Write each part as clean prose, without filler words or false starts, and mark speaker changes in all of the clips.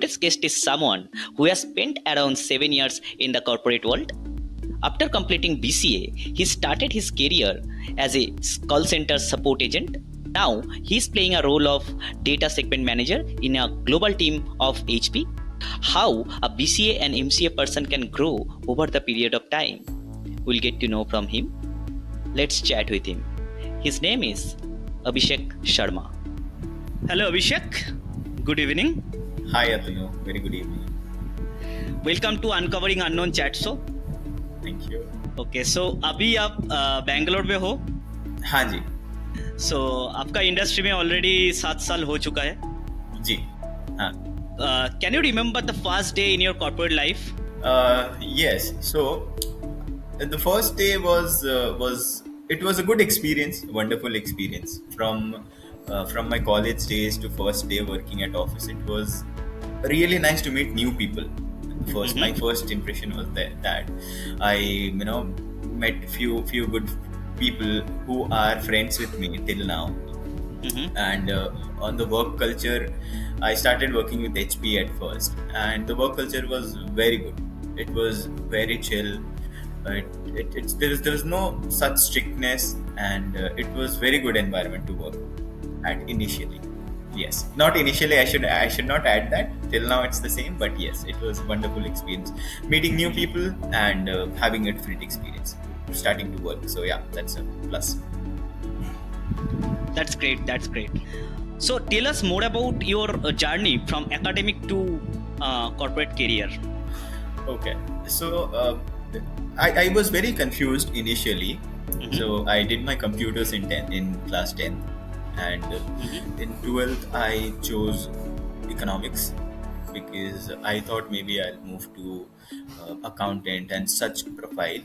Speaker 1: today's guest is someone who has spent around 7 years in the corporate world. After completing BCA, he started his career as a call center support agent. Now, he is playing a role of data segment manager in a global team of HP. How a BCA and MCA person can grow over the period of time, we'll get to know from him. Let's chat with him. His name is Abhishek Sharma. Hello Abhishek, good evening.
Speaker 2: Hi Atanu, very good evening.
Speaker 1: Welcome to Uncovering Unknown Chat Show.
Speaker 2: Thank you.
Speaker 1: Okay, so अभी आप बैंगलोर में हो.
Speaker 2: हाँ जी.
Speaker 1: So आपका industry में already 7 साल हो चुका है.
Speaker 2: जी. हाँ.
Speaker 1: Can you remember the first day in your corporate life?
Speaker 2: Yes. So the first day was it was a good experience, wonderful experience. From my college days to first day working at office, it was really nice to meet new people. My first impression was that I met few good people who are friends with me till now. And on the work culture, I started working with HP at first, and the work culture was very good. It was very chill. There was no such strictness, and it was very good environment to work at initially. Yes, not initially. I should not add that. Till now, it's the same. But yes, it was a wonderful experience, meeting new people and having a different experience, starting to work. So yeah, that's a plus.
Speaker 1: That's great. So tell us more about your journey from academic to corporate career.
Speaker 2: Okay, so I was very confused initially. So I did my computers in class 10, and in 12th I chose economics because I thought maybe I'll move to accountant and such profile.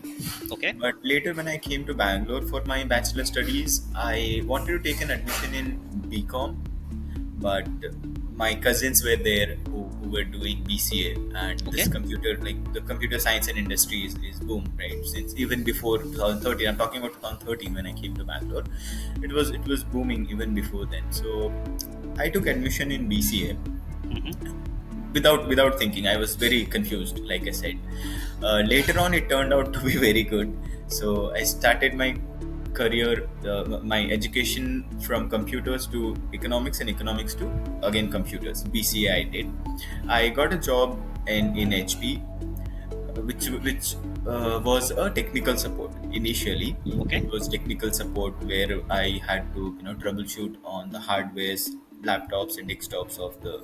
Speaker 1: Okay.
Speaker 2: But later when I came to Bangalore for my bachelor studies, I wanted to take an admission in BCom, but my cousins were there who were doing BCA, and this the computer science and industry is boom, right? Since even before 2013, I'm talking about 2013 when I came to Bangalore, it was booming even before then. So I took admission in BCA. Without thinking. I was very confused, like I said. Later on, it turned out to be very good. So I started my career, my education from computers to economics, and economics to again computers. BCA I did. I got a job in HP, which was a technical support initially.
Speaker 1: Okay.
Speaker 2: It was technical support where I had to troubleshoot on the hardwares, laptops and desktops of the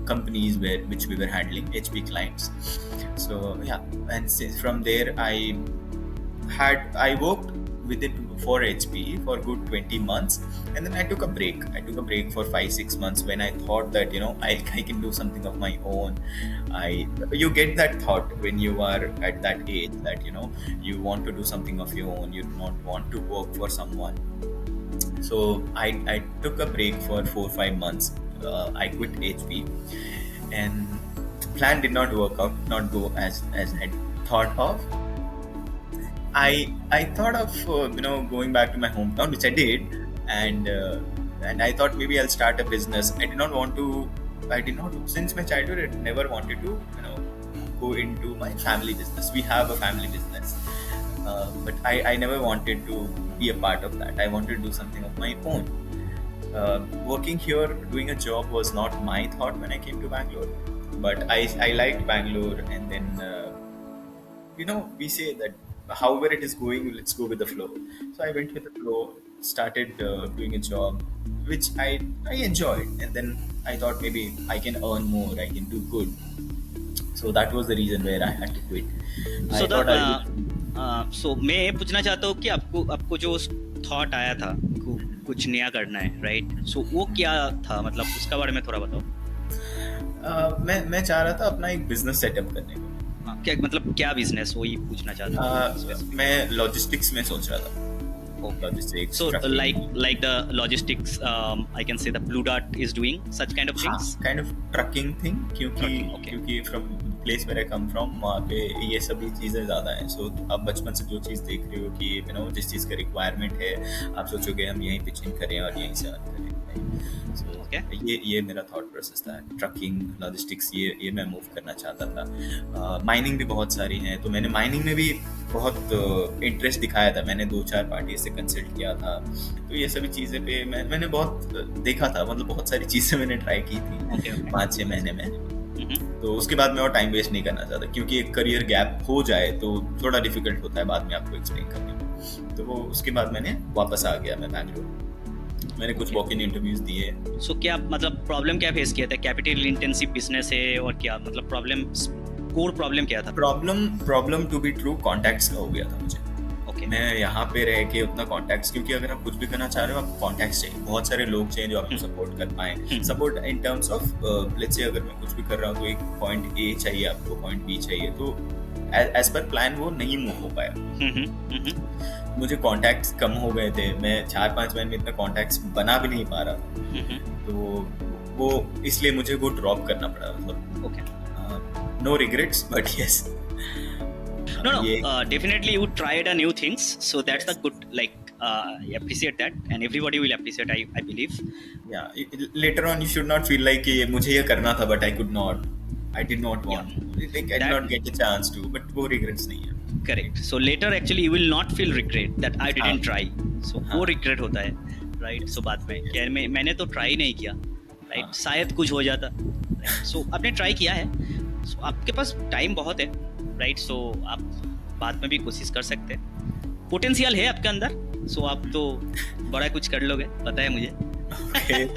Speaker 2: companies which we were handling, HP clients. So yeah, and from there I worked with it for HP for good 20 months, and then I took a break. For 5-6 months when I thought that I can do something of my own. You get that thought when you are at that age that you want to do something of your own. You do not want to work for someone. So I took a break for 4-5 months. I quit HP, and the plan did not work out, not go as I had thought of. I thought of going back to my hometown, which I did, and I thought maybe I'll start a business. I did not since my childhood. I never wanted to go into my family business. We have a family business, but I never wanted to be a part of that. I wanted to do something of my own. Working here, doing a job was not my thought when I came to Bangalore, but I liked Bangalore, and then we say that however it is going, let's go with the flow. So I went with the flow, started doing a job which I enjoyed, and then I thought maybe I can earn more, I can do good. So that was the reason where I had to quit.
Speaker 1: So मैं पूछना चाहता हूँ कि आपको जो thought आया था कुछ नया करना है, राइट? सो वो क्या था, मतलब उसका बारे में थोड़ा बताओ.
Speaker 2: मैं चाह रहा था अपना एक बिजनेस सेटअप करने को.
Speaker 1: क्या बिजनेस, वही पूछना चाहता हूँ.
Speaker 2: मैं लॉजिस्टिक्स में सोच रहा था. Logistics.
Speaker 1: So like the logistics, I can say the Blue Dart is doing such kind of things.
Speaker 2: Kind of trucking thing, क्योंकि from place where I come from, वहाँ पे ये सभी चीजें ज्यादा हैं. So आप बचपन से जो चीज देख रहे हो कि जिस चीज का रिक्वायरमेंट है, आप सोचोगे हम यहीं पिचिंग करें और यहीं से अर्न करें. So
Speaker 1: okay.
Speaker 2: ये मेरा थॉट प्रोसेस था. ट्रकिंग, लॉजिस्टिक्स, ये मैं मूव करना चाहता था. माइनिंग भी बहुत सारी हैं, तो मैंने माइनिंग में भी बहुत इंटरेस्ट दिखाया था. मैंने 2-4 पार्टी से कंसल्ट किया था. तो ये सभी चीज़ें पे मैंने बहुत देखा था. मतलब बहुत सारी चीज़ें मैंने ट्राई की थी
Speaker 1: Okay.
Speaker 2: 5-6 महीने में.
Speaker 1: Mm-hmm.
Speaker 2: तो उसके बाद मैं और टाइम वेस्ट नहीं करना चाहता, क्योंकि एक करियर गैप हो जाए तो थोड़ा डिफिकल्ट होता है बाद में आपको एक्सप्लेन करने में. तो उसके बाद मैंने वापस आ गया मैं बैंगलोर. मैंने कुछ वॉक इन इंटरव्यूज दिए.
Speaker 1: सो क्या मतलब प्रॉब्लम क्या फेस किया था? कैपिटल इंटेंसिव बिजनेस है और क्या मतलब कोर प्रॉब्लम क्या था?
Speaker 2: Problem to be true contacts का हो गया था मुझे.
Speaker 1: ओके.
Speaker 2: मैं यहाँ पे रह के उतना कॉन्टैक्ट्स, क्योंकि अगर आप कुछ भी करना चाह रहे हो आपको कॉन्टैक्ट्स चाहिए. बहुत सारे लोग चाहिए जो आपको सपोर्ट कर पाए. Support in terms of let's say अगर मैं कुछ भी कर रहा हूँ तो एक पॉइंट ए चाहिए आपको, पॉइंट बी चाहिए. तो एज पर प्लान वो नहीं मूव हो पाया. मुझे कॉन्टैक्ट्स कम हो गए थे. मैं 4-5 महीने में इतना कॉन्टैक्ट्स बना भी नहीं पा रहा था. तो वो इसलिए मुझे वो ड्रॉप करना पड़ा. मतलब
Speaker 1: okay.
Speaker 2: No regrets but yes.
Speaker 1: No, definitely you tried a new things, so that's the good, like, I appreciate that, and everybody will appreciate, I believe.
Speaker 2: Yeah, later on you should not feel like कि मुझे ये करना था but I could not. I did not want. Like, I did not get a chance to, but वो regrets नहीं है.
Speaker 1: Correct. So later actually you will not feel regret that I didn't try. So वो regret होता है, right? So बाद में क्या मैंने तो try नहीं किया, right? शायद कुछ हो जाता. Right? So आपने try किया है. So आपके पास time बहुत है, right? So आप बाद में भी कोशिश कर सकते हैं. पोटेंशियल है आपके अंदर. So आप तो बड़ा कुछ कर लोगे, पता है मुझे.
Speaker 2: Okay.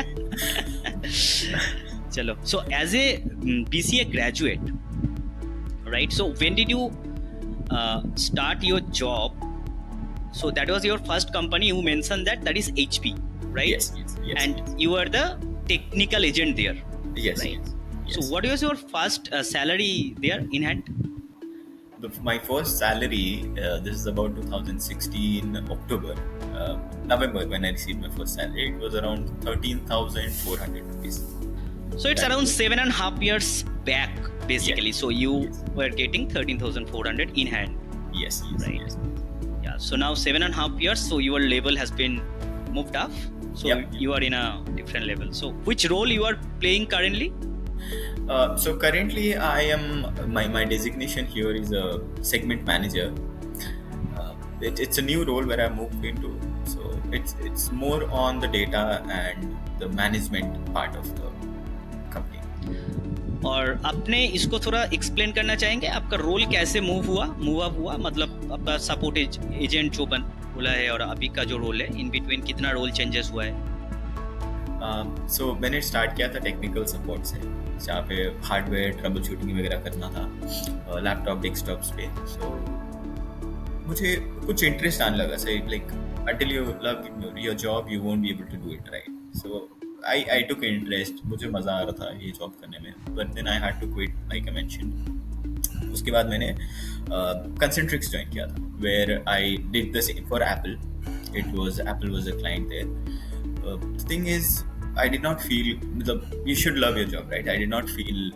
Speaker 1: चलो. So as a BCA graduate, right? So when did you start your job? So that was your first company. You mentioned that is HP, right?
Speaker 2: Yes.
Speaker 1: And you were the technical agent there.
Speaker 2: Yes.
Speaker 1: Right?
Speaker 2: Yes.
Speaker 1: So what was your first salary there in hand?
Speaker 2: My first salary, this is about 2016 October, November when I received my first salary. It was around 13,400 rupees.
Speaker 1: So it's around 7.5 years back, basically.
Speaker 2: Yes.
Speaker 1: So you
Speaker 2: Yes.
Speaker 1: were getting 13,400 in hand.
Speaker 2: Yes.
Speaker 1: Right.
Speaker 2: Yes.
Speaker 1: Yeah. So now 7.5 years. So your level has been moved up. So
Speaker 2: Yep.
Speaker 1: you are in a different level. So which role you are playing currently?
Speaker 2: So currently I am, my designation here is a segment manager. It's a new role where I moved into. So it's more on the data and the management part of the company.
Speaker 1: और आपने इसको थोड़ा explain करना चाहेंगे? आपका role कैसे move up हुआ? मतलब आपका सपोर्ट एजेंट जो बोला है और अभी का जो रोल है, इन बिटवीन कितना रोल चेंजेस हुआ है?
Speaker 2: सो मैंने स्टार्ट किया था टेक्निकल सपोर्ट से, जहाँ पे हार्डवेयर ट्रबल शूटिंग वगैरह करना था लैपटॉप डेस्कटॉप्स पे. सो मुझे कुछ इंटरेस्ट आने लगा. सही like until you love your job you won't be able to do it, right? So I took interest. मुझे मज़ा आ रहा था ये जॉब करने में. But then I had to quit like I mentioned. उसके बाद मैंने Concentrix ज्वाइन किया था, where I did the same for Apple. Apple was a client there. The thing is, I did not feel, you should love your job, right? I did not feel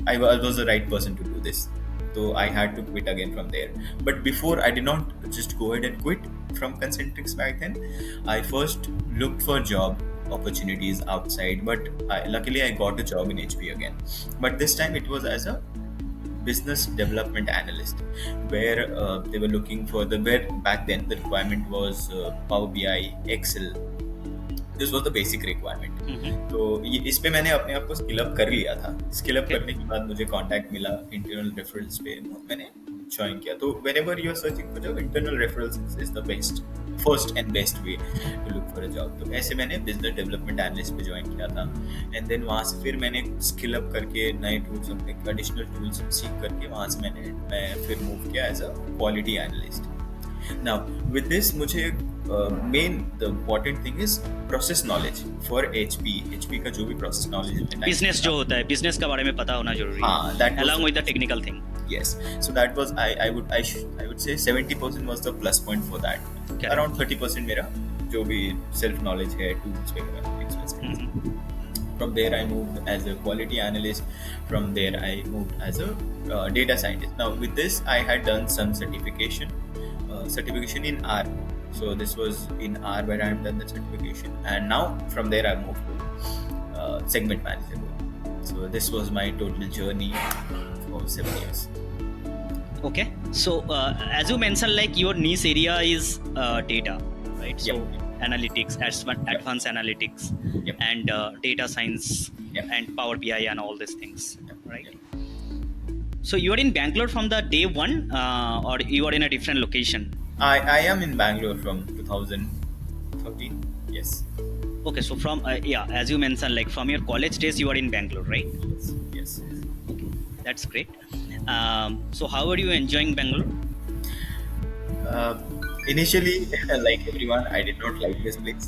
Speaker 2: I was the right person to do this. So I had to quit again from there. But before, I did not just go ahead and quit from Concentrix back then. I first looked for job opportunities outside, but luckily I got a job in HP again. But this time it was as a business development analyst, where they were looking for where back then the requirement was Power BI, Excel. This was the basic requirement. तो इस पे मैंने अपने आप को skill up कर लिया था. स्किल अप करने के बाद मुझे कांटेक्ट मिला इंटरनल रेफरल्स पे, मैंने ज्वाइन किया. तो whenever you are searching for job, internal referrals is the first and best way to look for a job. तो ऐसे मैंने बिजनेस डेवलपमेंट एनालिस्ट पे ज्वाइन किया था. एंड देन वहाँ से फिर मैंने स्किल अप करके नए टूल्स, अपने एडिशनल टूल्स सीख करके वहाँ से मैं फिर मूव किया as a quality analyst. Now with this मुझे the important thing is process knowledge for HP का जो भी process knowledge है,
Speaker 1: बिजनेस जो होता है, बिजनेस के बारे में पता होना जरूरी है, along with the technical thing.
Speaker 2: Yes, so that was I would say 70% was the plus point for that. Okay. Around 30% मेरा जो भी self knowledge है, tools वगैरह. From there I moved as a quality analyst. From there I moved as a data scientist. Now with this I had done some certification in R, So this was in R where I've done the certification, and now from there I moved to segment manager role. So this was my total journey for 7 years.
Speaker 1: Okay. So as you mentioned, like your niche area is data, right? So
Speaker 2: Yep.
Speaker 1: analytics, advanced analytics,
Speaker 2: Yep.
Speaker 1: and data science,
Speaker 2: Yep.
Speaker 1: and Power BI and all these things, right?
Speaker 2: Yep.
Speaker 1: So you are in Bangalore from the day one, or you are in a different location?
Speaker 2: I am in Bangalore from 2013. Yes.
Speaker 1: Okay. So from yeah, as you mentioned, like from your college days, you are in Bangalore, right?
Speaker 2: Yes. Yes.
Speaker 1: That's great. So how are you enjoying Bangalore?
Speaker 2: Uh, Initially, like everyone, I did not like this place.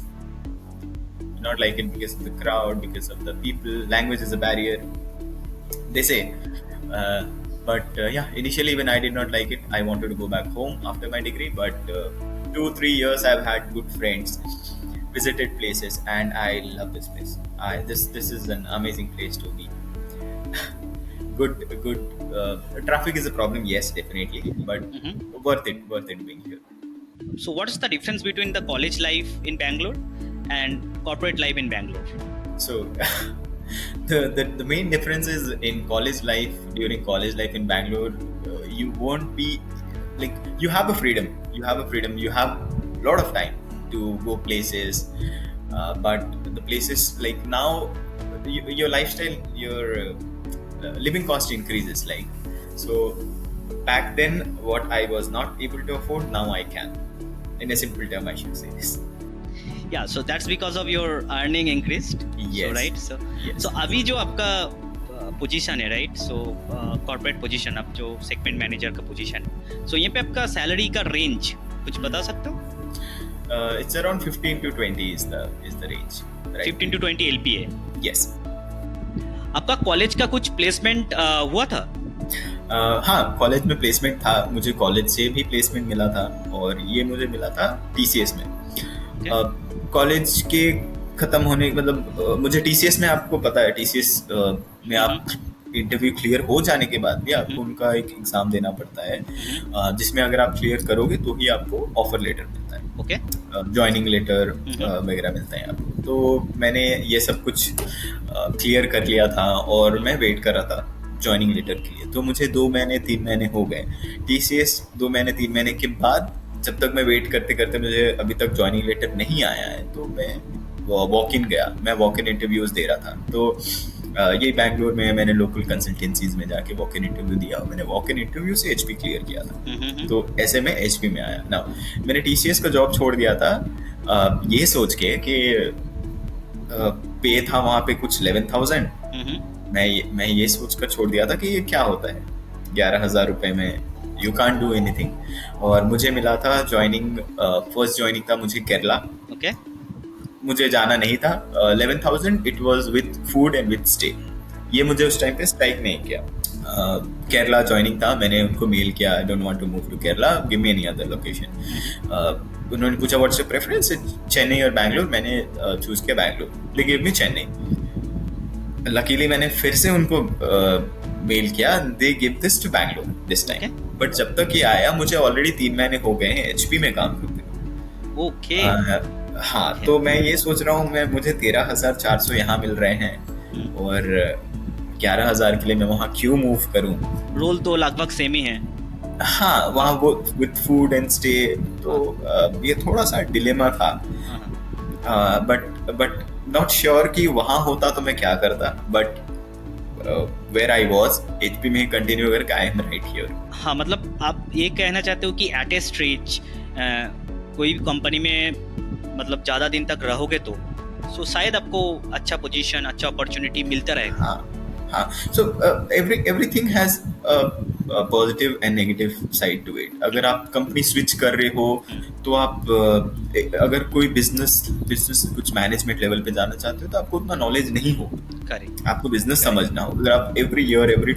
Speaker 2: Not like it because of the crowd, because of the people. Language is a barrier, they say. Uh, but yeah, initially when I did not like it, I wanted to go back home after my degree. But 2 3 years, I've had good friends, visited places, and I love this place. This is an amazing place to be. Good. Traffic is a problem, yes, definitely, but
Speaker 1: Hmm.
Speaker 2: worth it being here.
Speaker 1: So what is the difference between the college life in Bangalore and corporate life in Bangalore?
Speaker 2: So the main difference is in college life. During college life in Bangalore, you won't be like, you have a freedom. You have a lot of time to go places, but the places like now, your lifestyle, your living cost increases. Like, so back then, what I was not able to afford, now I can. In a simple term, I should say this.
Speaker 1: Yeah, so that's because of your earning increased.
Speaker 2: Yes.
Speaker 1: So right. So
Speaker 2: Yes.
Speaker 1: so अभी जो आपका position है, right? सो corporate position, अब जो segment manager का position है, सो ये पे आपका सैलरी का रेंज कुछ बता सकते हो?
Speaker 2: It's around 15 to 20 is the range. Right?
Speaker 1: 15 to 20 LPA.
Speaker 2: Yes.
Speaker 1: आपका कॉलेज का कुछ प्लेसमेंट हुआ था?
Speaker 2: हाँ, कॉलेज में प्लेसमेंट था. मुझे कॉलेज से भी प्लेसमेंट मिला था, और ये मुझे मिला था TCS में. कॉलेज के खत्म होने, मतलब मुझे TCS में, आपको पता है TCS में आप इंटरव्यू क्लियर हो जाने के बाद भी आपको उनका एक एग्जाम देना पड़ता है, जिसमें अगर आप क्लियर करोगे तो ही आपको ऑफर लेटर मिलता है.
Speaker 1: ओके.
Speaker 2: ज्वाइनिंग लेटर वगैरह मिलता है आपको. तो मैंने ये सब कुछ क्लियर कर लिया था, और मैं वेट कर रहा था ज्वाइनिंग लेटर के लिए. तो मुझे 2 महीने 3 महीने हो गए. TCS 2 महीने 3 महीने के बाद, जब तक मैं वेट करते करते मुझे अभी तक ज्वाइनिंग लेटर नहीं आया है, तो मैं वॉक इन गया. मैं वॉक इन इंटरव्यूज दे रहा था. तो ये बैंगलोर में मैंने लोकल कंसल्टेंसीज में जाके वॉक इन इंटरव्यू दिया. मैंने वॉक इन इंटरव्यू से HP क्लियर किया था. तो ऐसे में HP में आया ना. मैंने TCS का जॉब छोड़ दिया था ये सोच के कि पे था वहाँ पे कुछ 11,000. मैं ये सोच कर छोड़ दिया था कि ये क्या होता है 11,000 रुपए में, यू कांट डू एनीथिंग. और मुझे मिला था ज्वाइनिंग, फर्स्ट ज्वाइनिंग था मुझे केरला.
Speaker 1: ओके.
Speaker 2: मुझे जाना नहीं था. 11,000 it was with food and with stay. ये मुझे उस टाइम पे स्ट्राइक नहीं किया. केरला ज्वाइनिंग था. मैंने उनको मेल किया, I don't want to move to Kerala, give me any other location. उन्होंने पूछा व्हाट्स योर प्रेफरेंस, चेन्नई और बैंगलोर. मैंने चूज किया Bangalore. They give me Chennai. Luckily मैंने फिर से उनको मेल किया, they give this to Bangalore this time. But जब तक ये आया, मुझे ऑलरेडी 3 महीने हो गए हैं HP में काम करते.
Speaker 1: ओके.
Speaker 2: हाँ, तो मैं ये सोच रहा हूँ, मुझे 13,400 यहाँ मिल रहे हैं, और 11,000 के लिए मैं वहाँ क्यों मूव करूँ.
Speaker 1: रोल तो लगभग सेम ही है.
Speaker 2: हाँ, वहाँ वो विद फूड एंड स्टे. तो ये थोड़ा सा डिलेमा था. बट नॉट श्योर कि वहाँ होता तो मैं क्या करता. But where I was, HP में कंटिन्यू करके आई एम राइट हियर.
Speaker 1: हाँ, मतलब आप ये कहना चाहते हो कि एट ए स्टेज कोई भी कंपनी में मतलब ज़्यादा दिन तक रहोगे तो शायद आपको अच्छा पोजीशन, अच्छा अपॉर्चुनिटी मिलता रहेगा.
Speaker 2: हाँ. So everything has a positive and negative side to it. अगर आप कंपनी स्विच कर रहे हो, तो आप अगर कोई बिजनेस कुछ मैनेजमेंट लेवल पे जाना चाहते हो, तो आपको उतना नॉलेज नहीं हो.
Speaker 1: करेक्ट.
Speaker 2: आपको बिजनेस समझना हो. अगर आप every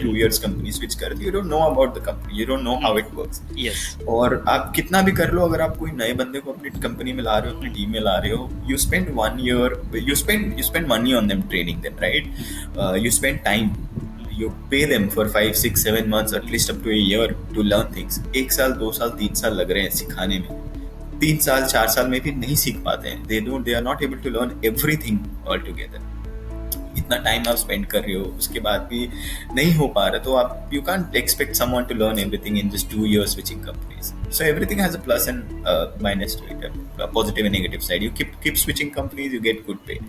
Speaker 2: 2 years कंपनी स्विच करते हो, you don't know about the company, you don't know how it works.
Speaker 1: Yes.
Speaker 2: और आप कितना भी कर लो, अगर आप कोई नए बंदे को अपनी कंपनी में ला रहे हो, अपनी टीम में ला रहे हो, you spend 1 year, you spend money on them, training them, right? You spend time, you pay them for 5 6 7 months, at least up to a year to learn things. 1 साल 2 साल 3 साल लग रहे हैं सिखाने में. 3 साल 4 साल में भी नहीं सीख पाते हैं. They are not able to learn everything altogether. इतना टाइम आप स्पेंड कर रहे हो, उसके बाद भी नहीं हो पा रहा, तो आप you can't expect someone to learn everything in just 2 years switching companies. So everything has a plus and minus to it, a positive and negative side. You keep switching companies, you get good pay.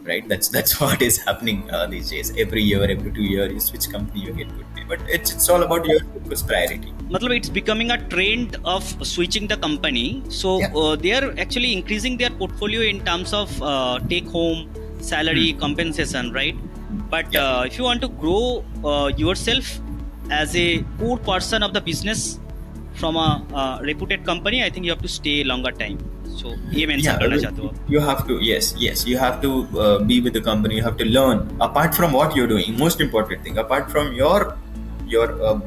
Speaker 2: Right, that's what is happening these days. Every year, every 2 years, you switch company, you get good pay. But it's all about your focus priority.
Speaker 1: मतलब it's becoming a trend of switching the company. So
Speaker 2: Yeah.
Speaker 1: they are actually increasing their portfolio in terms of take home salary compensation, right? But
Speaker 2: Yeah.
Speaker 1: if you want to grow yourself as a core person of the business from a reputed company, I think you have to stay longer time. So ये mention करना चाहते हो आप?
Speaker 2: You have to, yes, you have to be with the company. You have to learn apart from what you're doing. Most important thing, apart from your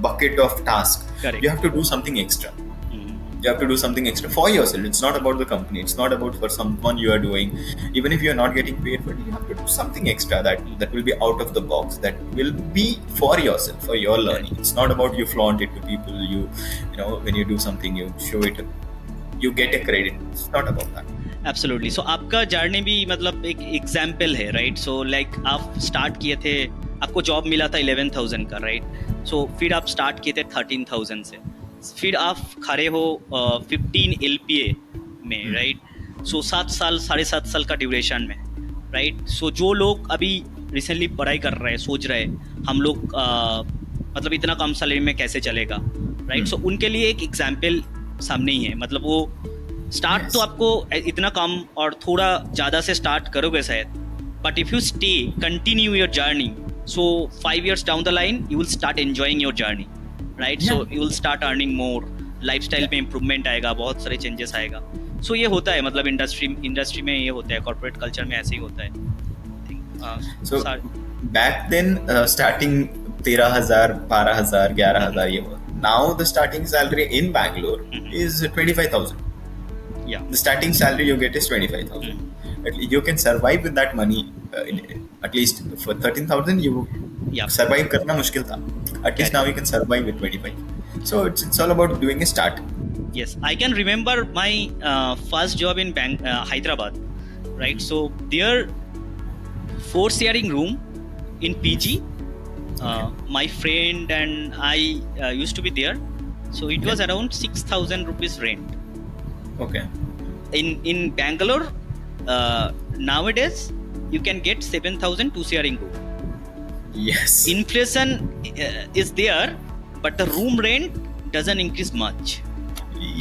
Speaker 2: bucket of task,
Speaker 1: Correct.
Speaker 2: you have to do something extra.
Speaker 1: Mhm.
Speaker 2: You have to do something extra for yourself. It's not about the company. It's not about for someone you are doing. Even if you are not getting paid for it, you have to do something extra that will be out of the box. That will be for yourself, for your learning. It's not about you flaunt it to people. You know, when you do something, you show it. You get a credit. It's not about that.
Speaker 1: Absolutely. So आपका journey भी मतलब एक example है, right? So like आप start किए थे, आपको job मिला था 11,000 का, राइट? सो फिर आप स्टार्ट किए थे 13,000 से, फिर आप खड़े हो 15 LPA में, राइट? सो 7 साल 7.5 साल का ड्यूरेशन में, राइट? सो जो लोग अभी रिसेंटली पढ़ाई कर रहे हैं, सोच रहे हैं हम लोग मतलब इतना कम सैलरी में कैसे चलेगा, राइट? सो उनके लिए एक एग्जाम्पल सामने ही है. मतलब वो स्टार्ट तो आपको इतना कम और थोड़ा ज़्यादा से स्टार्ट करोगे शायद, but if you stay continue your journey, so 5 years down the line you will start enjoying your journey, right? So you will start earning more, lifestyle में इम्प्रूवमेंट आएगा, बहुत सारे चेंजेस आएगा. सो ये होता है, मतलब इंडस्ट्री में ये होता है, कॉर्पोरेट कल्चर में ऐसे ही होता है.
Speaker 2: So back then, starting 13,000, 12,000, 11,000 ये हुआ. Now the starting salary in Bangalore is 25,000.
Speaker 1: Yeah.
Speaker 2: The starting salary you get is 25,000. You can survive with that money. At least for 13,000 you survive करना मुश्किल था. At least now you can survive with 25. So it's all about doing a start.
Speaker 1: Yes, I can remember my first job in Hyderabad, right? So there 4 sharing room in PG. My friend and I used to be there. So it was around 6,000 rupees rent.
Speaker 2: Okay.
Speaker 1: In Bangalore, nowadays you can get 7,000 2 sharing room.
Speaker 2: Yes.
Speaker 1: Inflation is there, but the room rent doesn't increase much.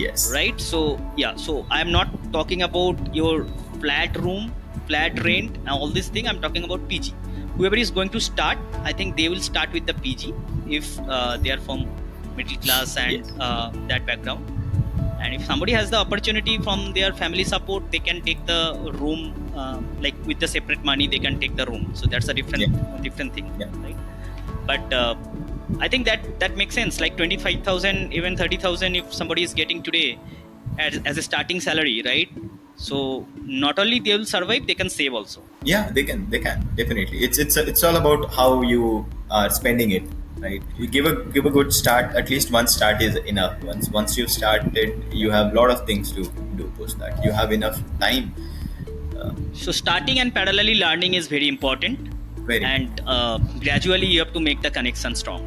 Speaker 2: Yes.
Speaker 1: Right? So yeah, so I'm not talking about your flat room, flat rent and all this thing. I'm talking about PG. Whoever is going to start, I think they will start with the PG if they are from middle class and that background. And if somebody has the opportunity from their family support, they can take the room like with the separate money. They can take the room. So that's a different thing, right? But I think that makes sense. Like 25,000, even 30,000, if somebody is getting today as a starting salary, right? So not only they will survive, they can save also.
Speaker 2: Yeah, they can definitely. It's all about how you are spending it, right? You give a good start. At least one start is enough. Once you've started, you have a lot of things to do post that. You have enough time.
Speaker 1: So starting and parallelly learning is very important. And gradually you have to make the connection strong.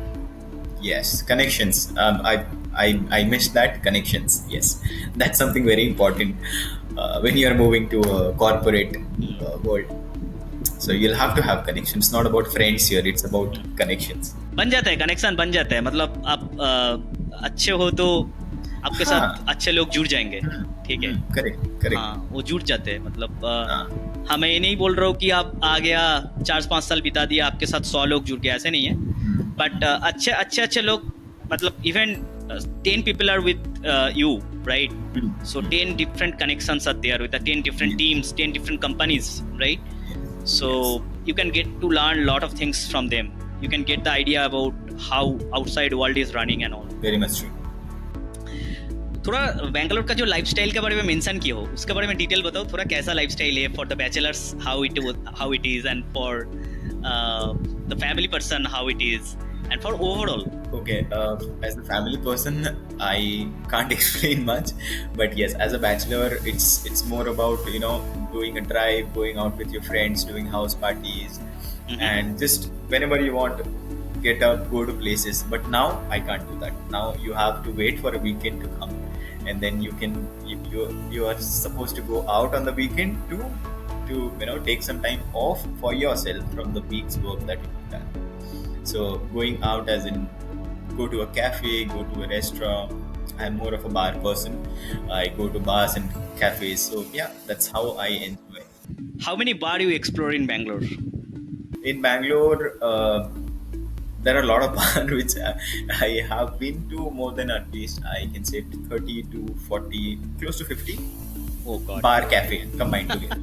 Speaker 2: Yes, connections. I missed that, connections. Yes, that's something very important when you are moving to a corporate world. So you'll have to have connections. It's not about friends here. It's about connections.
Speaker 1: बन जाता है, connection बन जाता है. मतलब आप अच्छे हो तो आपके साथ अच्छे लोग जुड़ जाएंगे, ठीक है?
Speaker 2: करेक्ट.
Speaker 1: हाँ, वो जुड़ जाते हैं. मतलब हाँ, मैं ये नहीं बोल रहा हूँ कि आप आ गया 4-5 साल बिता दिया, आपके साथ 100 लोग जुड़ गए, ऐसे नहीं है. बट अच्छे लोग, मतलब even 10 people are with you, right? So 10 different connections are there with the 10 different teams, 10 different companies, right? So you can get to learn a lot of things from them. You can get the idea about how outside world is running and all.
Speaker 2: Very much true.
Speaker 1: थोड़ा बैंगलोर का जो lifestyle के बारे में mention किया हो, उसके बारे में डिटेल बताओ थोड़ा. कैसा लाइफस्टाइल है for the bachelors, how it is, and for the family person how it is, And for overall,
Speaker 2: Okay, as a family person, I can't explain much, but yes, as a bachelor, it's more about doing a drive, going out with your friends, doing house parties,
Speaker 1: hmm
Speaker 2: and just whenever you want, get up, go to places. But now I can't do that. Now you have to wait for a weekend to come, and then you are supposed to go out on the weekend to take some time off for yourself from the week's work that you've done. So going out as in go to a cafe, go to a restaurant. I'm more of a bar person. I go to bars and cafes. So yeah, that's how I enjoy.
Speaker 1: how many bar you explore in Bangalore?
Speaker 2: In Bangalore, there are a lot of bars which I have been to more than at least I can say 30 to 40, close to 50
Speaker 1: Oh God.
Speaker 2: bar cafe combined together.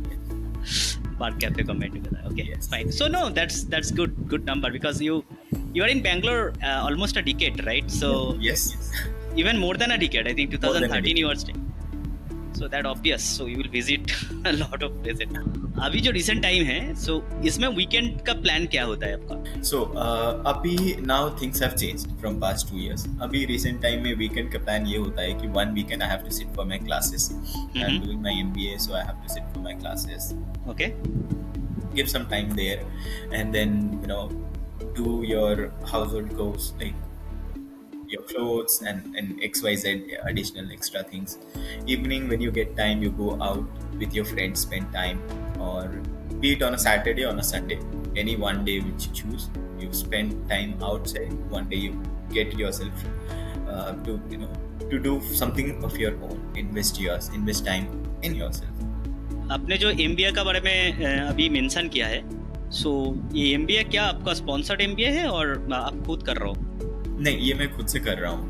Speaker 1: Bar cafe combined together. Okay,
Speaker 2: Yes.
Speaker 1: fine. So no, that's good number because you are in Bangalore almost a decade, right? So
Speaker 2: Yes.
Speaker 1: even more than a decade. I think
Speaker 2: More than a
Speaker 1: 2013 you
Speaker 2: decade.
Speaker 1: are staying. So that obvious. So you will visit a lot of places. अभी जो recent time है, so इसमें weekend का plan क्या होता है आपका?
Speaker 2: So अभी now things have changed from past 2 years. अभी recent time में weekend का plan ये होता है कि one weekend I have to sit for my classes. I'm doing my MBA, so I have to sit for my classes.
Speaker 1: Okay.
Speaker 2: Give some time there, and then do your household chores like your clothes and XYZ additional extra things. Evening when you get time, you go out with your friends, spend time, or be it on a Saturday or on a Sunday, any one day which you choose, you spend time outside. One day you get yourself to do something of your own, invest time in yourself.
Speaker 1: आपने जो MBA का बारे में अभी mention किया है, सो ये MBA क्या आपका स्पॉन्सर्ड MBA है और आप खुद कर रहे हो?
Speaker 2: नहीं, ये मैं खुद से कर रहा हूँ।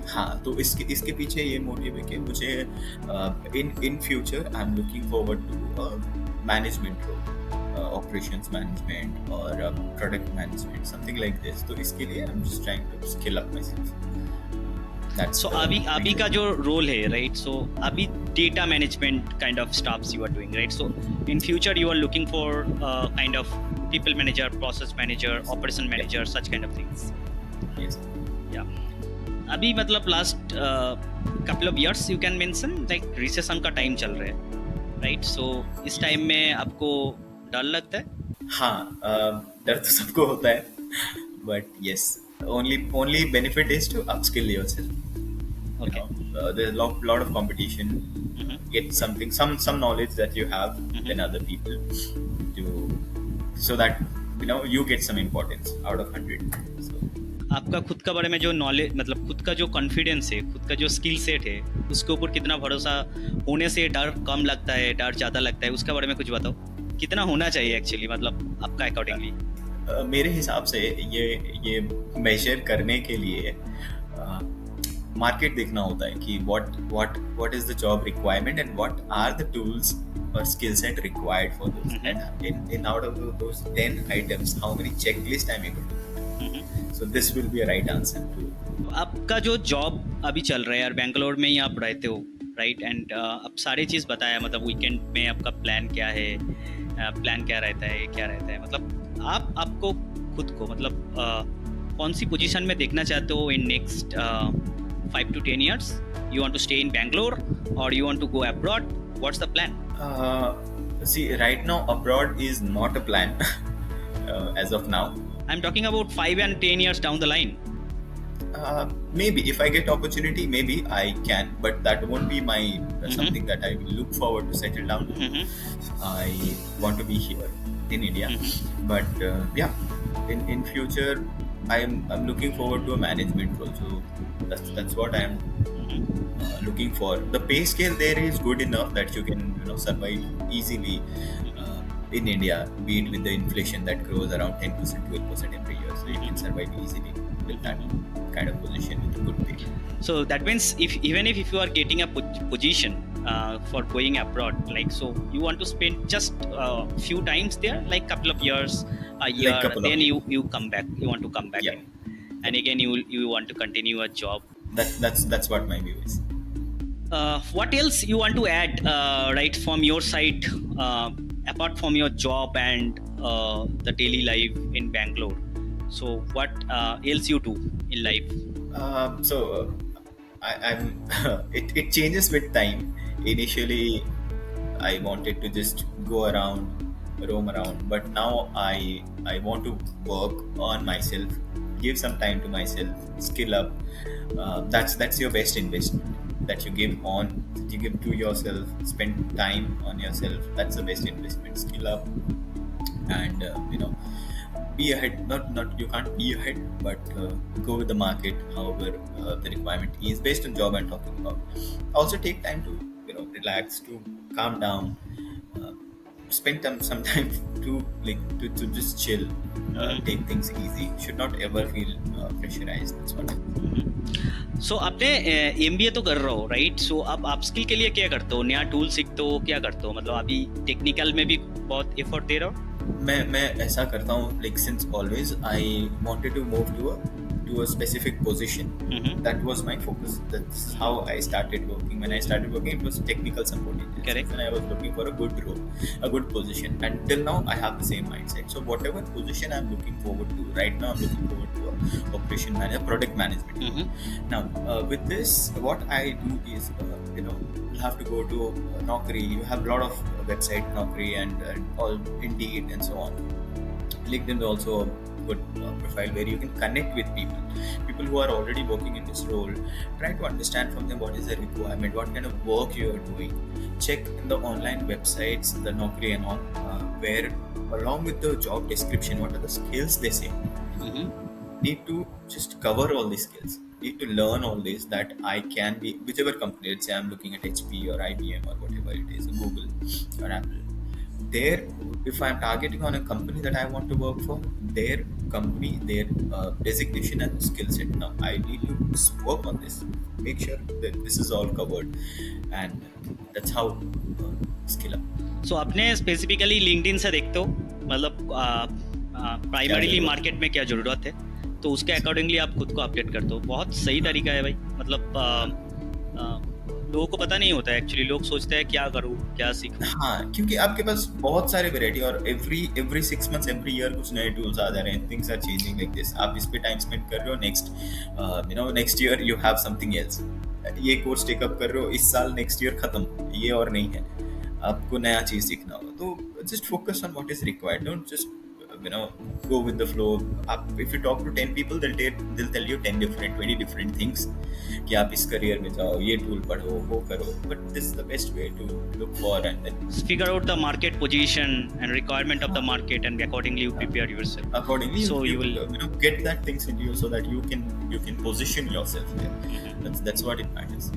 Speaker 2: हाँ, तो इसके पीछे ये मोटिव है कि मुझे in future I am looking forward to management role, operations management और product management, something like this. तो इसके लिए I am just trying to skill up myself.
Speaker 1: So अभी का जो रोल है, राइट? सो अभी data management kind of stuffs you are doing, right? So in future you are looking for kind of people manager, process manager, operation manager, such kind of things.
Speaker 2: Yes.
Speaker 1: Yeah. अभी मतलब last couple of years you can mention like recession का time चल रहा है, right? So इस time में आपको डर लगता है?
Speaker 2: हाँ, डर तो सबको होता है, but yes, only benefit is to upskill yourself.
Speaker 1: Okay.
Speaker 2: There's a lot of competition. Get some knowledge that you have than other people, so that you get some importance out of 100. So
Speaker 1: आपका खुद का बारे में जो knowledge, मतलब खुद का जो कॉन्फिडेंस है, खुद का जो स्किल सेट है, उसके ऊपर कितना भरोसा होने से डर कम लगता है, डर ज़्यादा लगता है, उसके बारे में कुछ बताओ। कितना होना चाहिए एक्चुअली, मतलब आपका अकॉर्डिंगली?
Speaker 2: मेरे हिसाब से ये मेजर करने के लिए मार्केट देखना होता है कि what is the job requirement and what are the tools or skill set required for those, and in out of those 10 items, how many checklist I'm able to do. So this will be a right answer to.
Speaker 1: आपका जो job अभी चल रहा है यार, बेंगलोर में ही आप रहते हो, राइट? एंड अब सारी चीज़ बताया, मतलब वीकेंड में आपका प्लान क्या है, प्लान क्या रहता है, मतलब आपको खुद को मतलब कौन सी पोजीशन में देखना चाहते हो in next 5 to 10 years? You want to stay in Bangalore or you want to go abroad? What's the plan?
Speaker 2: See, right now abroad is not a plan as of now.
Speaker 1: I'm talking about 5 and 10 years down the line.
Speaker 2: Maybe if I get opportunity, maybe I can, but that won't be my something that I will look forward to settle down. I want to be here in India, but in future I'm looking forward to a management role. So that's what I am looking for. The pay scale there is good enough that you can survive easily in India, be it with the inflation that grows around 10%, 12% every year. So you can survive easily with that kind of position with a good pay.
Speaker 1: So that means even if you are getting a position for going abroad, like, so you want to spend just few times there, like couple of years, a year,
Speaker 2: Like
Speaker 1: then you come back, you want to come back
Speaker 2: Yeah.
Speaker 1: in, and again you want to continue a job.
Speaker 2: That's what my view is.
Speaker 1: What else you want to add, right, from your side, apart from your job and the daily life in Bangalore? So what else you do in life?
Speaker 2: I'm it changes with time. Initially, I wanted to just go around, roam around, but now I want to work on myself, give some time to myself, skill up. That's your best investment that you give on that you give to yourself. Spend time on yourself. That's the best investment. Skill up and be ahead. Not you can't be ahead, but go with the market. However, the requirement is based on job I'm talking about. Also take time to relax, to calm down, uh, spend some time to to just chill,
Speaker 1: Mhm.
Speaker 2: take things easy. Should not ever feel pressurized. That's what.
Speaker 1: सो आपने MBA तो कर रहे हो right? सो आप upskill के लिए क्या करते हो? नया टूल सीखते हो? क्या करते हो? मतलब अभी टेक्निकल में भी बहुत एफर्ट दे रहे हो?
Speaker 2: मैं ऐसा करता हूँ like since always I wanted to move to a specific position.
Speaker 1: Mm-hmm.
Speaker 2: That was my focus. That's how I started working. When I started working, it was technical support agency.
Speaker 1: Correct.
Speaker 2: And I was looking for a good role, a good position. And till now, I have the same mindset. So whatever position I'm looking forward to, right now I'm looking forward to a operation manager, product management.
Speaker 1: Mm-hmm.
Speaker 2: Now, with this, what I do is, you have to go to Naukri. You have a lot of website Naukri and all Indeed and so on. LinkedIn is also a good profile where you can connect with people who are already working in this role. Try to understand from them what is the requirement, what kind of work you are doing. Check in the online websites, the Naukri and all, where along with the job description, what are the skills they say.
Speaker 1: Mm-hmm.
Speaker 2: Need to just cover all these skills. Need to learn all this that I can be whichever company. Let's say I'm looking at HP or IBM or whatever it is, Google or Apple. There, if I'm targeting on a company that I want to work for, their company, their designation and skill set. Now I need to work on this, make sure that this is all covered, and that's how skill up.
Speaker 1: सो आपने specifically LinkedIn से देखते हो मतलब
Speaker 2: क्या
Speaker 1: primarily
Speaker 2: जरूरत
Speaker 1: market में क्या ज़रूरत है, तो उसके अकॉर्डिंगली आप खुद को अपडेट करते हो. बहुत सही तरीका है भाई. मतलब लोगों को पता नहीं होता है एक्चुअली. लोग सोचते हैं क्या करूँ, क्या सीखूँ.
Speaker 2: हाँ, क्योंकि आपके पास बहुत सारे वेराइटी और एवरी 6 मंथ्स एवरी ईयर कुछ नए टूल्स आ जा रहे हैं. Things are changing like this. आप इस पे टाइम स्पेंड कर रहे हो, next year you have something else. ये कोर्स टेकअप कर रहे हो इस साल, नेक्स्ट ईयर खत्म, ये और नहीं है. आपको नया चीज सीखना होगा, तो just focus on what is required. Don't just go with the flow. If you talk to 10 people, they'll tell you 10 different 20 different things कि आप इस करियर में जाओ, ये टूल पढ़ो, वो करो. But this is the best way to look for and then
Speaker 1: Figure out the market position and requirement of the market, and accordingly you prepare yourself.
Speaker 2: accordingly
Speaker 1: So
Speaker 2: you
Speaker 1: you will.
Speaker 2: get that things into you so that you can position yourself there. That's what it matters.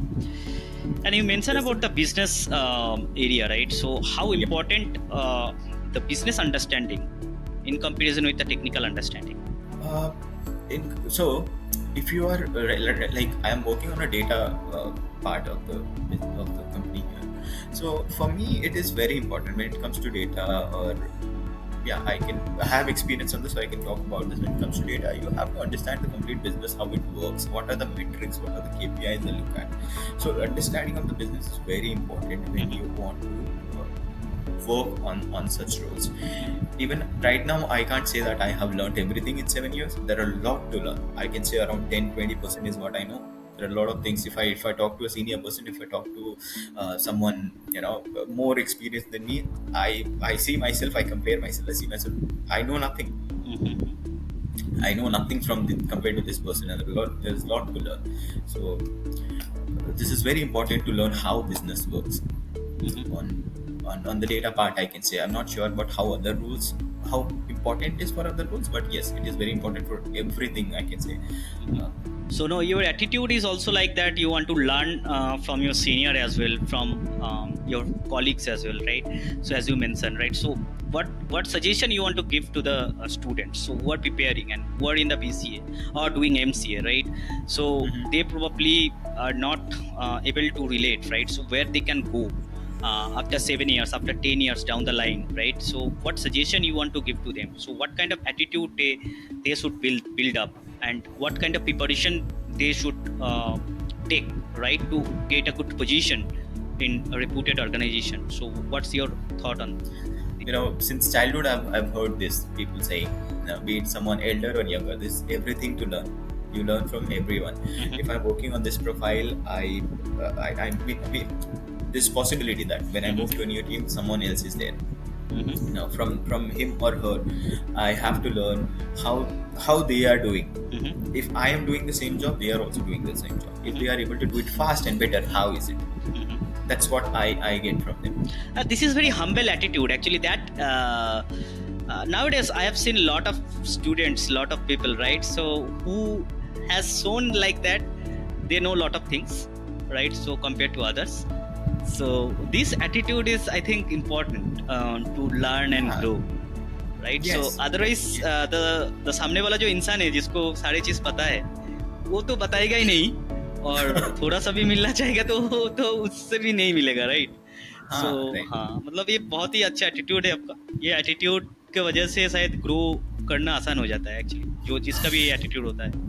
Speaker 1: And you mentioned about the business area, right? So how
Speaker 2: Yeah.
Speaker 1: important the business understanding in comparison with the technical understanding?
Speaker 2: Uh, so if you are like I am working on a data part of the company here. So for me it is very important when it comes to data, or I have experience on this, so I can talk about this. When it comes to data, you have to understand the complete business, how it works, what are the metrics, what are the KPIs they look at. So understanding of the business is very important when you want to work on such roles. Even right now I can't say that I have learned everything in 7 years. There are a lot to learn. I can say around 10-20% is what I know. There are a lot of things. If I talk to a senior person, if I talk to someone more experienced than me, I see myself, I compare myself, I see myself, I know nothing. I know nothing compared to this person, and there's a lot to learn. So this is very important to learn how business works. On the data part, I can say I'm not sure about how important it is for other rules, but yes, it is very important for everything, I can say.
Speaker 1: So no, your attitude is also like that. You want to learn from your senior as well, from your colleagues as well, right? So as you mentioned, right? So what suggestion you want to give to the students so who are preparing and who are in the BCA or doing MCA, right? So they probably are not able to relate, right? So where they can go after 7 years, after 10 years down the line, right? So what suggestion you want to give to them? So what kind of attitude they should build up, and what kind of preparation they should take, right, to get a good position in a reputed organization? So what's your thought on
Speaker 2: since childhood I've heard this people saying, be it someone elder or younger, this everything to learn. You learn from everyone. If I'm working on this profile, this possibility that when I move to a new team, someone else is there. From him or her, I have to learn how they are doing. If I am doing the same job, they are also doing the same job. If they are able to do it fast and better, how is it? That's what I get from them.
Speaker 1: This is very humble attitude actually, that nowadays I have seen a lot of students, lot of people, right? So who has shown like that they know a lot of things, right? So compared to others, so this attitude is, I think, important to learn and grow, right?
Speaker 2: Yes.
Speaker 1: So otherwise the सामने वाला जो इंसान है जिसको सारी चीज पता है, वो तो बताएगा ही नहीं, और थोड़ा सा भी मिलना चाहेगा तो उससे भी नहीं मिलेगा, राइट? सो हाँ, मतलब ये बहुत ही अच्छा एटीट्यूड है आपका. ये एटीट्यूड के वजह से शायद ग्रो करना आसान हो जाता है एक्चुअली, जो जिसका भी ये एटीट्यूड होता है.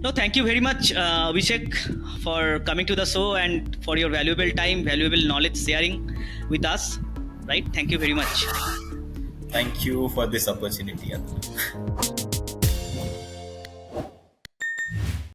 Speaker 1: No, thank you very much, Abhishek, for coming to the show and for your valuable time, valuable knowledge sharing with us. Right? Thank you very much.
Speaker 2: Thank you for this opportunity, Atul.